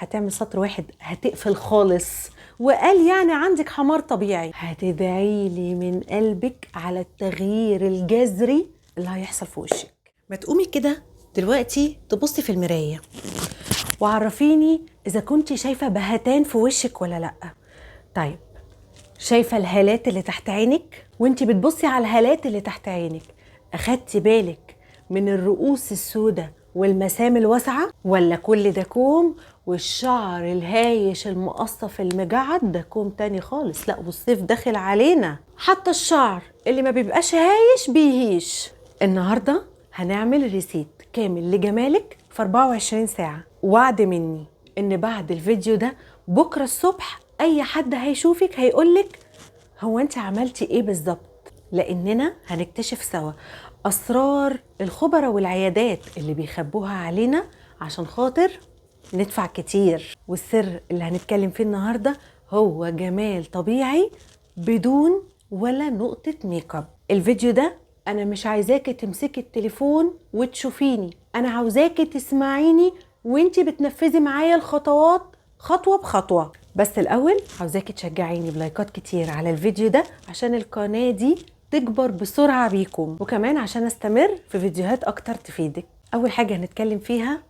هتعمل سطر واحد هتقفل خالص، وقال يعني عندك حمار طبيعي، هتدعي لي من قلبك على التغيير الجذري اللي هيحصل في وشك. ما تقومي كده دلوقتي تبصي في المراية وعرفيني إذا كنتي شايفة بهتان في وشك ولا لأ. طيب، شايفة الهالات اللي تحت عينك؟ وانتي بتبصي على الهالات اللي تحت عينك أخدتي بالك من الرؤوس السوداء والمسام الواسعة، ولا كل ده كوم والشعر الهايش المقصف المجعد ده كوم تاني خالص؟ لا، والصيف داخل علينا، حتى الشعر اللي ما بيبقاش هايش بيهيش. النهاردة هنعمل ريسيت كامل لجمالك في 24 ساعة. وعد مني ان بعد الفيديو ده بكرة الصبح اي حد هيشوفك هيقولك هو انت عملتي ايه بالظبط، لاننا هنكتشف سوا اسرار الخبراء والعيادات اللي بيخبوها علينا عشان خاطر ندفع كتير. والسر اللي هنتكلم فيه النهاردة هو جمال طبيعي بدون ولا نقطة ميك اب. الفيديو ده انا مش عايزاكي تمسكي التليفون وتشوفيني، انا عاوزاكي تسمعيني وانتي بتنفذي معايا الخطوات خطوة بخطوة. بس الاول عاوزاكي تشجعيني بلايكات كتير على الفيديو ده عشان القناة دي تكبر بسرعة بيكم، وكمان عشان استمر في فيديوهات اكتر تفيدك. اول حاجة هنتكلم فيها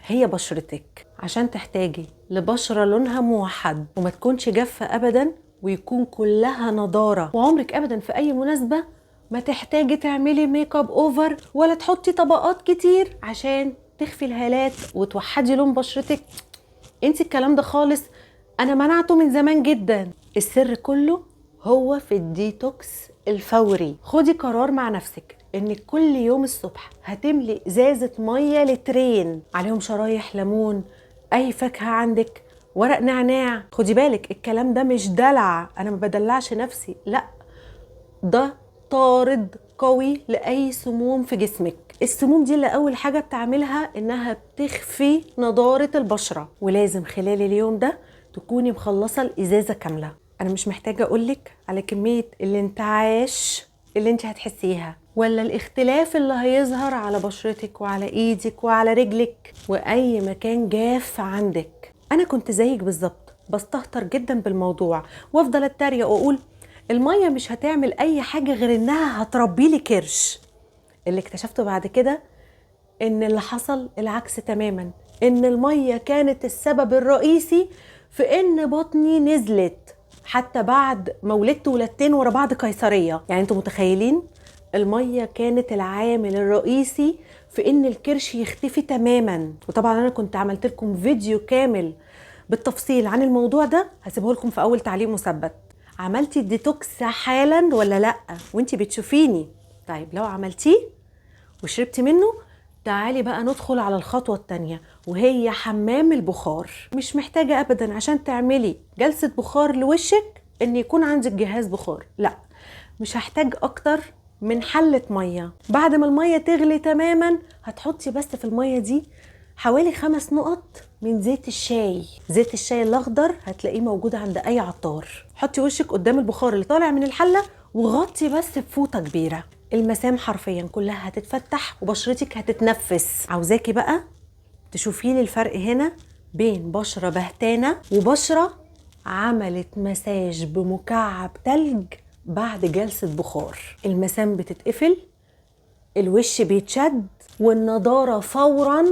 هي بشرتك، عشان تحتاجي لبشرة لونها موحد وما تكونش جافة ابدا ويكون كلها نضارة، وعمرك ابدا في اي مناسبة ما تحتاجي تعملي ميك اب اوفر ولا تحطي طبقات كتير عشان تخفي الهالات وتوحدي لون بشرتك. انسي الكلام ده خالص، انا منعته من زمان جدا. السر كله هو في الديتوكس الفوري. خدي قرار مع نفسك انك كل يوم الصبح هتملي ازازة مية لترين عليهم شرايح ليمون، اي فاكهة عندك، ورق نعناع. خدي بالك الكلام ده مش دلع، انا ما بدلعش نفسي، لا، ده طارد قوي لأي سموم في جسمك. السموم دي اللي أول حاجة بتعملها إنها بتخفي نضارة البشرة، ولازم خلال اليوم ده تكوني مخلصة الإزازة كاملة. أنا مش محتاجة أقولك على كمية الانتعاش اللي انت هتحسيها، ولا الاختلاف اللي هيظهر على بشرتك وعلى ايدك وعلى رجلك واي مكان جاف عندك. انا كنت زيك بالظبط، بستهتر جدا بالموضوع وافضل اتريق واقول المية مش هتعمل اي حاجة غير انها هتربي لي كرش. اللي اكتشفته بعد كده ان اللي حصل العكس تماما، ان المية كانت السبب الرئيسي في ان بطني نزلت حتى بعد ما ولدت ولدتين ورا بعض قيصرية. يعني انتوا متخيلين؟ المية كانت العامل الرئيسي في ان الكرش يختفي تماما. وطبعا انا كنت عملت لكم فيديو كامل بالتفصيل عن الموضوع ده، هسيبه لكم في اول تعليق مثبت. عملتي الديتوكس حالا ولا لا وانتي بتشوفيني؟ طيب لو عملتيه وشربتي منه، تعالي بقى ندخل على الخطوة التانية وهي حمام البخار. مش محتاجة ابدا عشان تعملي جلسة بخار لوشك ان يكون عندك جهاز بخار، لا، مش هحتاج اكتر من حلة مية. بعد ما المية تغلي تماما هتحطي بس في المية دي حوالي 5 نقط من زيت الشاي. زيت الشاي الاخضر هتلاقيه موجود عند اي عطار. حطي وشك قدام البخار اللي طالع من الحلة وغطي بس بفوطة كبيرة. المسام حرفيا كلها هتتفتح وبشرتك هتتنفس. عاوزاكي بقى تشوفي لي الفرق هنا بين بشرة بهتانة وبشرة عملت مساج بمكعب تلج بعد جلسة بخار. المسام بتتقفل، الوش بيتشد، والنضارة فوراً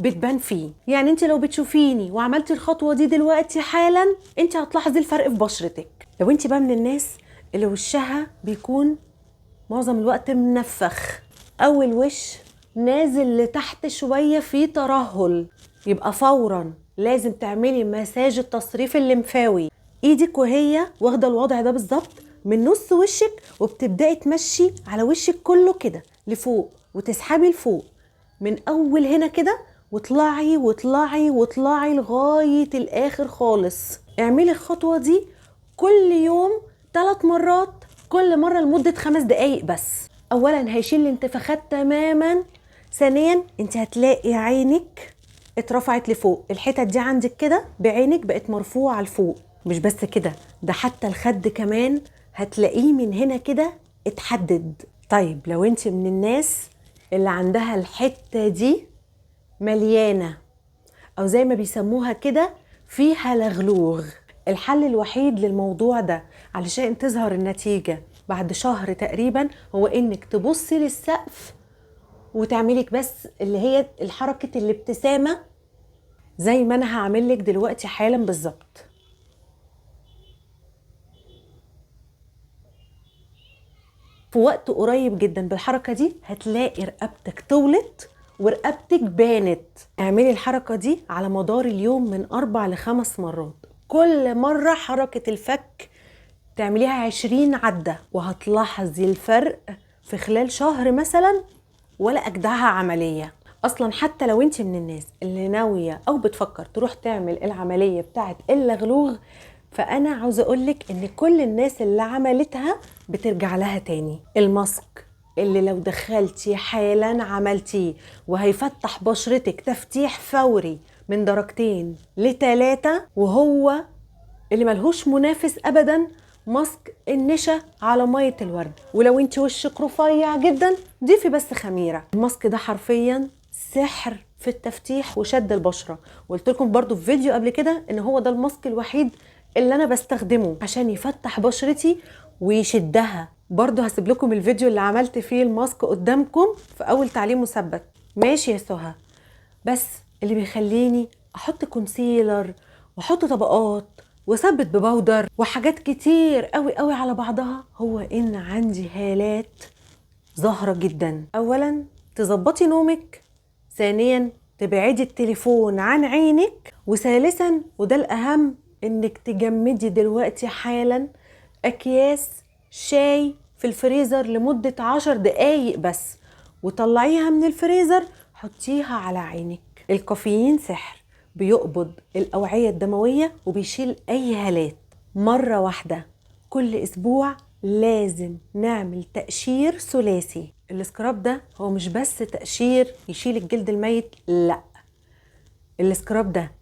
بتبان فيه. يعني انت لو بتشوفيني وعملتي الخطوة دي دلوقتي حالا انت هتلاحظي الفرق في بشرتك. لو انت بقى من الناس اللي وشها بيكون معظم الوقت منفخ او الوش نازل لتحت شوية في ترهل، يبقى فوراً لازم تعملي مساج التصريف الليمفاوي. ايدك وهي واخدة الوضع ده بالظبط من نص وشك وبتبدأي تمشي على وشك كله كده لفوق وتسحبي لفوق من اول هنا كده وطلعي وطلعي وطلعي لغاية الاخر خالص. اعملي الخطوة دي كل يوم 3 مرات، كل مرة لمدة 5 دقايق بس. اولا هيشيل الانتفاخات تماما، ثانيا انت هتلاقي عينك اترفعت لفوق، الحتت دي عندك كده بعينك بقت مرفوعة لفوق. مش بس كده، ده حتى الخد كمان هتلاقيه من هنا كده اتحدد. طيب لو انت من الناس اللي عندها الحتة دي مليانة او زي ما بيسموها كده فيها لغلوغ. الحل الوحيد للموضوع ده علشان تظهر النتيجة بعد شهر تقريبا هو انك تبصي للسقف وتعملك بس اللي هي الحركة الابتسامة زي ما انا هعملك دلوقتي حالا بالظبط. في وقت قريب جدا بالحركة دي هتلاقي رقبتك طولت ورقبتك بانت. اعملي الحركة دي على مدار اليوم من 4 ل5 مرات، كل مرة حركة الفك تعمليها 20 عدة، وهتلاحظي الفرق في خلال شهر مثلا ولا أجدعها عملية. أصلا حتى لو انت من الناس اللي ناوية أو بتفكر تروح تعمل العملية بتاعت اللغلوغ، فأنا عاوزة أقولك إن كل الناس اللي عملتها بترجع لها تاني. الماسك اللي لو دخلتي حالا عملتيه وهيفتح بشرتك تفتيح فوري من 2 ل3، وهو اللي ملهوش منافس أبدا، ماسك النشا على مية الورد. ولو انت وشك رفيع جدا ضيفي بس خميرة. الماسك ده حرفيا سحر في التفتيح وشد البشرة، وقلت لكم برضو في فيديو قبل كده ان هو ده الماسك الوحيد اللي انا بستخدمه عشان يفتح بشرتي ويشدها. برضو هسيب لكم الفيديو اللي عملت فيه الماسك قدامكم في اول تعليم مثبت. ماشي يا سهى، بس اللي بيخليني احط كونسيلر واحط طبقات وثبت ببودر وحاجات كتير قوي قوي على بعضها هو ان عندي هالات ظاهرة جدا. اولا تظبطي نومك، ثانيا تبعدي التليفون عن عينك، وثالثا وده الاهم انك تجمدي دلوقتي حالا اكياس شاي في الفريزر لمدة 10 دقايق بس، وطلعيها من الفريزر حطيها على عينك. الكافيين سحر، بيقبض الأوعية الدموية وبيشيل أي هالات. مرة واحدة كل أسبوع لازم نعمل تقشير ثلاثي. السكراب ده هو مش بس تقشير يشيل الجلد الميت، لا، السكراب ده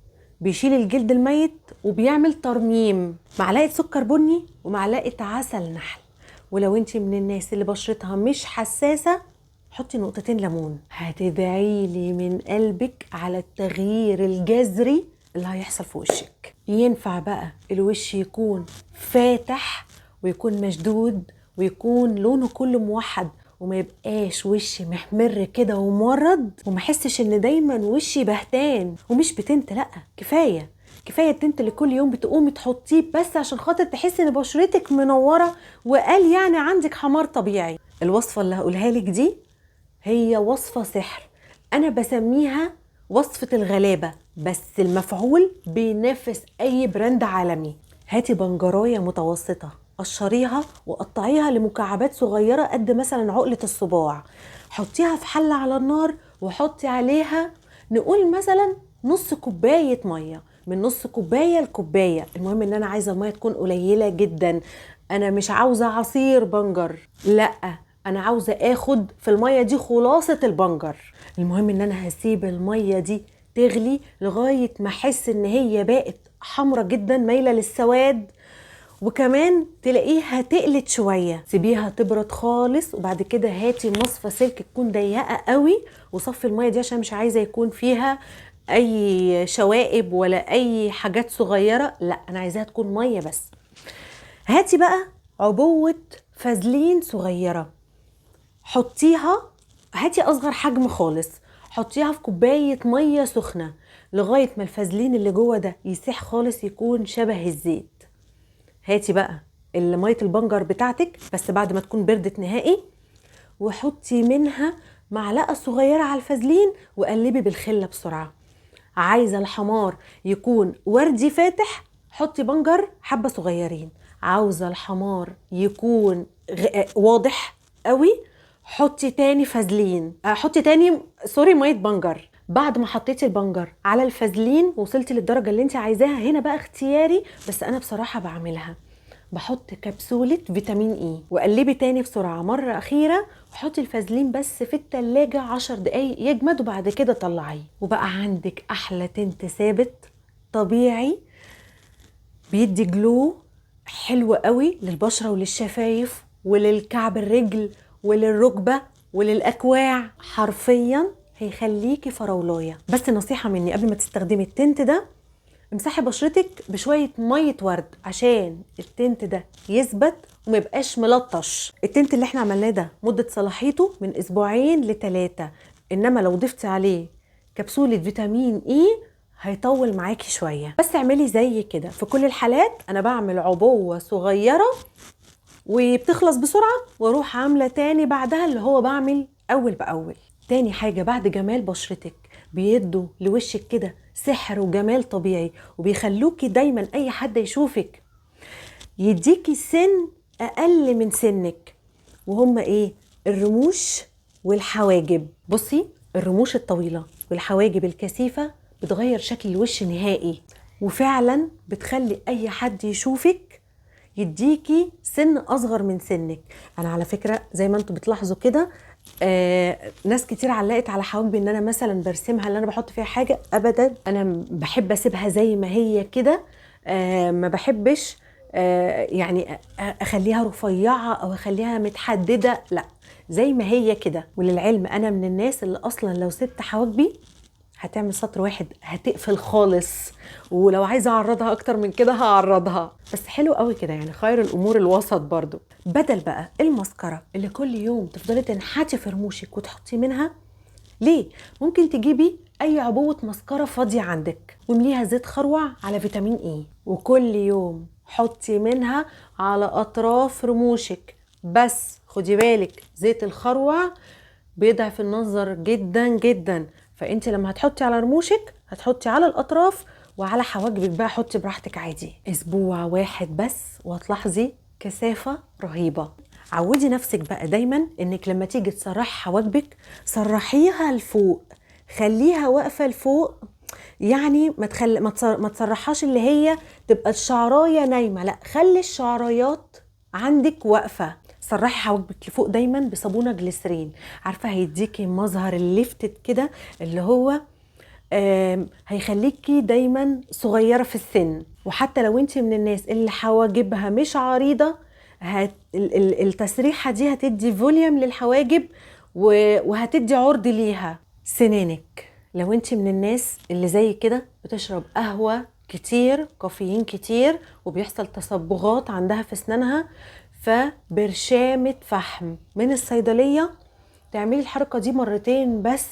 بيشيل الجلد الميت وبيعمل ترميم. معلقة سكر بني ومعلقة عسل نحل، ولو انت من الناس اللي بشرتها مش حساسة حطي نقطتين ليمون. هتدعيلي من قلبك على التغيير الجذري اللي هيحصل في وشك. ينفع بقى الوش يكون فاتح ويكون مشدود ويكون لونه كله موحد، وما يبقاش وشي محمر كده ومورد، وما احسش ان دايما وشي بهتان ومش بتنت. لا، كفايه التنت اللي كل يوم بتقومي تحطيه بس عشان خاطر تحسي ان بشرتك منوره وقال يعني عندك حمار طبيعي. الوصفه اللي هقولها لك دي هي وصفه سحر، انا بسميها وصفه الغلابه، بس المفعول بينافس اي براند عالمي. هاتي بنجرايه متوسطه، قشريها وقطعيها لمكعبات صغيرة قد مثلا عقلة الصباع، حطيها في حلة على النار وحطي عليها نقول مثلا نص كوباية مية، من نص كوباية لكوباية. المهم ان انا عايزة المية تكون قليلة جدا، انا مش عاوزة عصير بنجر، لا، انا عاوزة اخد في المية دي خلاصة البنجر. المهم ان انا هسيب المية دي تغلي لغاية ما احس ان هي بقت حمرة جدا مايلة للسواد، وكمان تلاقيها تقلت شوية. سيبيها تبرد خالص، وبعد كده هاتي مصفى سلك تكون ضيقة قوي وصفي المية دي عشان مش عايزة يكون فيها اي شوائب ولا اي حاجات صغيرة، لا، انا عايزاها تكون مية بس. هاتي بقى عبوة فازلين صغيرة، حطيها، هاتي اصغر حجم خالص، حطيها في كوباية مية سخنة لغاية ما الفازلين اللي جوه ده يسيح خالص يكون شبه الزيت. هاتي بقى مية البنجر بتاعتك بس بعد ما تكون بردت نهائي، وحطي منها معلقة صغيرة على الفازلين وقلبي بالخلة بسرعة. عايزة الحمار يكون وردي فاتح حطي بنجر حبة صغيرين، عاوزة الحمار يكون واضح قوي حطي تاني فازلين، حطي تاني مية بنجر. بعد ما حطيتي البنجر على الفازلين وصلتي للدرجة اللي انت عايزاها، هنا بقى اختياري بس انا بصراحة بعملها، بحط كبسولة فيتامين اي وقلبي تاني بسرعة مرة اخيرة، وحطي الفازلين بس في التلاجة 10 دقايق يجمد، وبعد كده طلعيه، وبقى عندك احلى تنت ثابت طبيعي بيدي جلو حلو قوي للبشرة وللشفايف وللكعب الرجل وللركبة وللأكواع. حرفيا هيخليكي فراولايه. بس نصيحه مني، قبل ما تستخدمي التنت ده امسحي بشرتك بشويه ميه ورد عشان التنت ده يثبت وما يبقاش ملطش. التنت اللي احنا عملناه ده مده صلاحيته من 2 ل3، انما لو ضفتي عليه كبسوله فيتامين اي هيطول معاكي شويه. بس اعملي زي كده في كل الحالات. انا بعمل عبوه صغيره وبتخلص بسرعه واروح عامله تاني بعدها، اللي هو بعمل اول باول. تاني حاجه بعد جمال بشرتك بيدوا لوشك كده سحر وجمال طبيعي، وبيخلوكي دايما اي حد يشوفك يديكي سن اقل من سنك، وهم ايه؟ الرموش والحواجب. بصي، الرموش الطويله والحواجب الكثيفه بتغير شكل الوش نهائي، وفعلا بتخلي اي حد يشوفك يديكي سن اصغر من سنك. انا على فكره زي ما انتم بتلاحظوا كده، ناس كتير علقت على حواجبي ان انا مثلا برسمها، اللي انا بحط فيها حاجه. ابدا، انا بحب اسيبها زي ما هي كده. ما بحبش يعني اخليها رفيعه او اخليها متحدده، لا، زي ما هي كده. وللعلم انا من الناس اللي اصلا لو سبت حواجبي هتعمل سطر واحد هتقفل خالص، ولو عايزه اعرضها اكتر من كده هعرضها. بس حلو قوي كده، يعني خير الامور الوسط برضو. بدل بقى المسكره اللي كل يوم تفضلي تنحتي في رموشك وتحطي منها، ليه؟ ممكن تجيبي اي عبوه مسكره فاضيه عندك وامليها زيت خروع على فيتامين اي، وكل يوم حطي منها على اطراف رموشك. بس خدي بالك، زيت الخروع بيضعف النظر جدا جدا، فانت لما هتحطي على رموشك هتحطي على الاطراف، وعلى حواجبك بقى حطي براحتك عادي. اسبوع واحد بس وهتلاحظي كثافه رهيبه. عودي نفسك بقى دايما انك لما تيجي تسرحي حواجبك سرحيها لفوق، خليها واقفه لفوق. يعني ما تسرحهاش اللي هي تبقى الشعرايه نايمه، لا، خلي الشعرايات عندك واقفه. سرحي حواجبك لفوق دايما بصابونه جليسرين، عارفه هيديكي مظهر الليفتد كده، اللي هو هيخليكي دايما صغيره في السن. وحتى لو انت من الناس اللي حواجبها مش عريضه، التسريحه دي هتدي فوليوم للحواجب وهتدي عرض ليها. سنانك، لو انت من الناس اللي زي كده بتشرب قهوه كتير، كافيين كتير، وبيحصل تصبغات عندها في اسنانها، فبرشامه فحم من الصيدليه تعملي الحركه دي مرتين بس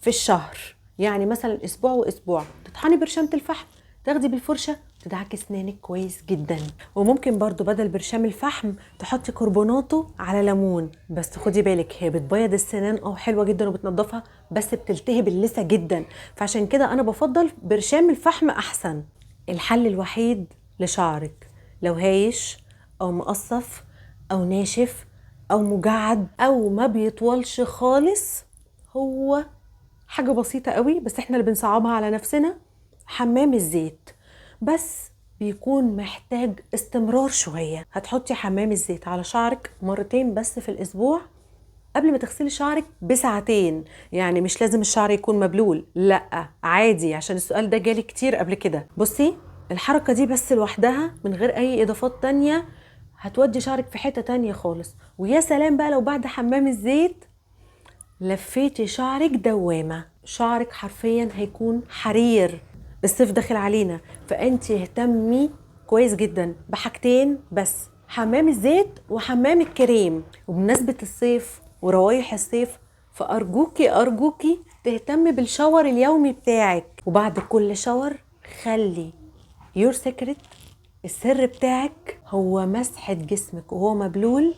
في الشهر. يعني مثلا اسبوع واسبوع تطحني برشامه الفحم، تاخدي بالفرشه تدعكي اسنانك كويس جدا. وممكن برضو بدل برشام الفحم تحطي كربوناتو على ليمون، بس خدي بالك هي بتبيض السنان حلوه جدا وبتنضفها، بس بتلتهب اللثه جدا، فعشان كده انا بفضل برشام الفحم احسن. الحل الوحيد لشعرك لو هايش او مقصف او ناشف او مجعد او ما بيطولش خالص، هو حاجة بسيطة قوي بس احنا اللي بنصعبها على نفسنا. حمام الزيت بس بيكون محتاج استمرار شوية. هتحطي حمام الزيت على شعرك مرتين بس في الاسبوع قبل ما تغسلي شعرك بساعتين. يعني مش لازم الشعر يكون مبلول، لا عادي، عشان السؤال ده جالي كتير قبل كده. بصي، الحركة دي بس لوحدها من غير اي اضافات تانية هتودي شعرك في حتة تانية خالص. ويا سلام بقى لو بعد حمام الزيت لفيتي شعرك دوامة، شعرك حرفيا هيكون حرير. الصيف داخل علينا، فانت اهتمي كويس جدا بحاجتين بس، حمام الزيت وحمام الكريم. وبمناسبة الصيف وروايح الصيف، فأرجوكي تهتمي بالشاور اليومي بتاعك. وبعد كل شاور خلي يور سيكريت، السر بتاعك، هو مسحة جسمك وهو مبلول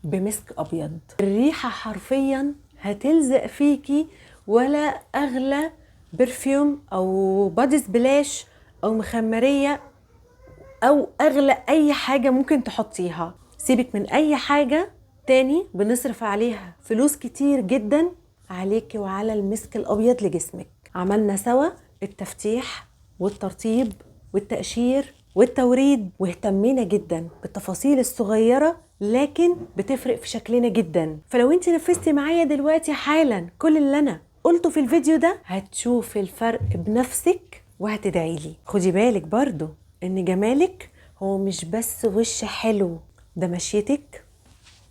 بمسك أبيض. الريحة حرفيا هتلزق فيكي، ولا أغلى برفيوم أو بادي سبلاش أو مخمرية أو أغلى أي حاجة ممكن تحطيها. سيبك من أي حاجة تاني بنصرف عليها فلوس كتير جدا، عليكي وعلى المسك الأبيض لجسمك. عملنا سوا التفتيح والترطيب والتقشير والتوريد، واهتمينا جدا بالتفاصيل الصغيرة لكن بتفرق في شكلنا جدا. فلو انت نفذتي معايا دلوقتي حالا كل اللي انا قلته في الفيديو ده، هتشوفي الفرق بنفسك وهتدعيلي. خدي بالك برضو ان جمالك هو مش بس وش حلو، ده مشيتك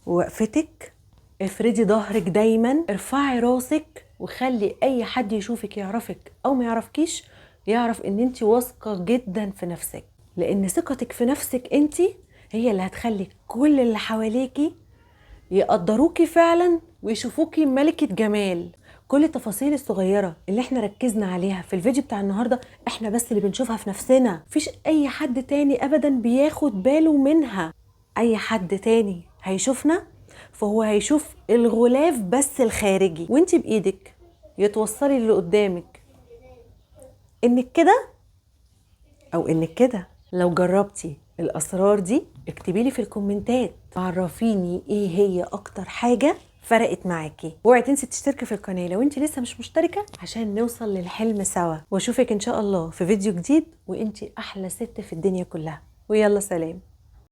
ووقفتك. افردي ظهرك دايما، ارفعي راسك وخلي اي حد يشوفك يعرفك او ما يعرفكيش يعرف ان انت واثقة جدا في نفسك، لان ثقتك في نفسك انت هي اللي هتخلي كل اللي حواليكي يقدروكي فعلا ويشوفوكي ملكة جمال. كل التفاصيل الصغيرة اللي احنا ركزنا عليها في الفيديو بتاع النهاردة احنا بس اللي بنشوفها في نفسنا، مفيش اي حد تاني ابدا بياخد باله منها. اي حد تاني هيشوفنا فهو هيشوف الغلاف بس الخارجي، وانت بايدك يتوصلي اللي قدامك انك كده او انك كده. لو جربتي الاسرار دي اكتبي لي في الكومنتات، عرفيني ايه هي اكتر حاجة فرقت معاكي. اوعي تنسي تشتركي في القناة لو انت لسه مش مشتركة عشان نوصل للحلم سوا، واشوفك ان شاء الله في فيديو جديد وانت احلى ست في الدنيا كلها. ويلا سلام.